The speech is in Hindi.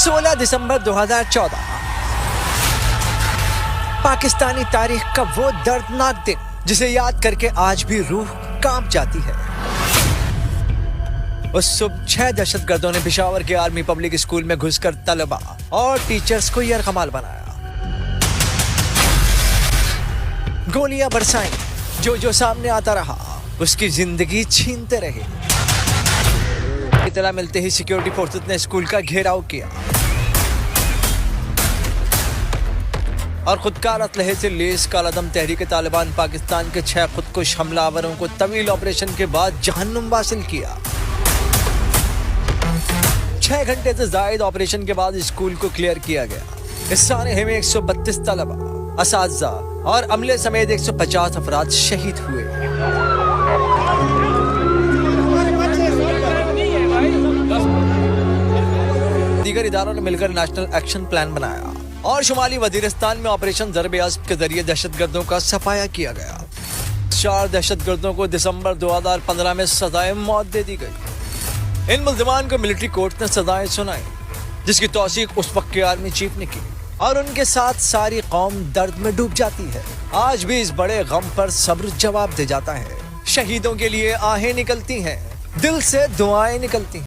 16 दिसंबर 2014 पाकिस्तानी तारीख का वो दर्दनाक दिन जिसे याद करके आज भी रूह कांप जाती है। उस सुबह 6 दहशतगर्दों ने पेशावर के आर्मी पब्लिक स्कूल में घुसकर तलबा और टीचर्स को यरगमाल बनाया। गोलियां बरसाई, जो सामने आता रहा उसकी जिंदगी छीनते रहे। इत्तला मिलते ही सिक्योरिटी फोर्सेस ने स्कूल का घेराव किया और खुदकार असलहे से लेस कालादम तहरीक तालिबान पाकिस्तान के 6 खुदकुश हमलावरों को तवील ऑपरेशन के बाद जहन्नुम हासिल किया। 6 घंटे से जायद ऑपरेशन के बाद स्कूल को क्लियर किया गया। इस सानहे में 132 तलबा, असातिज़ा और अमले समेत 150 अफराद शहीद हुए। दीगर इदारों ने मिलकर नेशनल एक्शन प्लान बनाया और शुमाली वजीरिस्तान में ऑपरेशन ज़र्ब-ए-अस्ब के जरिए दहशतगर्दों का सफाया किया गया। 4 दहशतगर्दों को दिसंबर 2015 में सजाए मौत दे दी गई। इन मुल्ज़िमान को मिलिट्री कोर्ट ने सजाएं सुनाई, जिसकी तौसीक उस वक्त के आर्मी चीफ ने की और उनके साथ सारी कौम दर्द में डूब जाती है। आज भी इस बड़े गम पर सब्र जवाब दे जाता है। शहीदों के लिए आहें निकलती हैं, दिल से दुआएं निकलती हैं।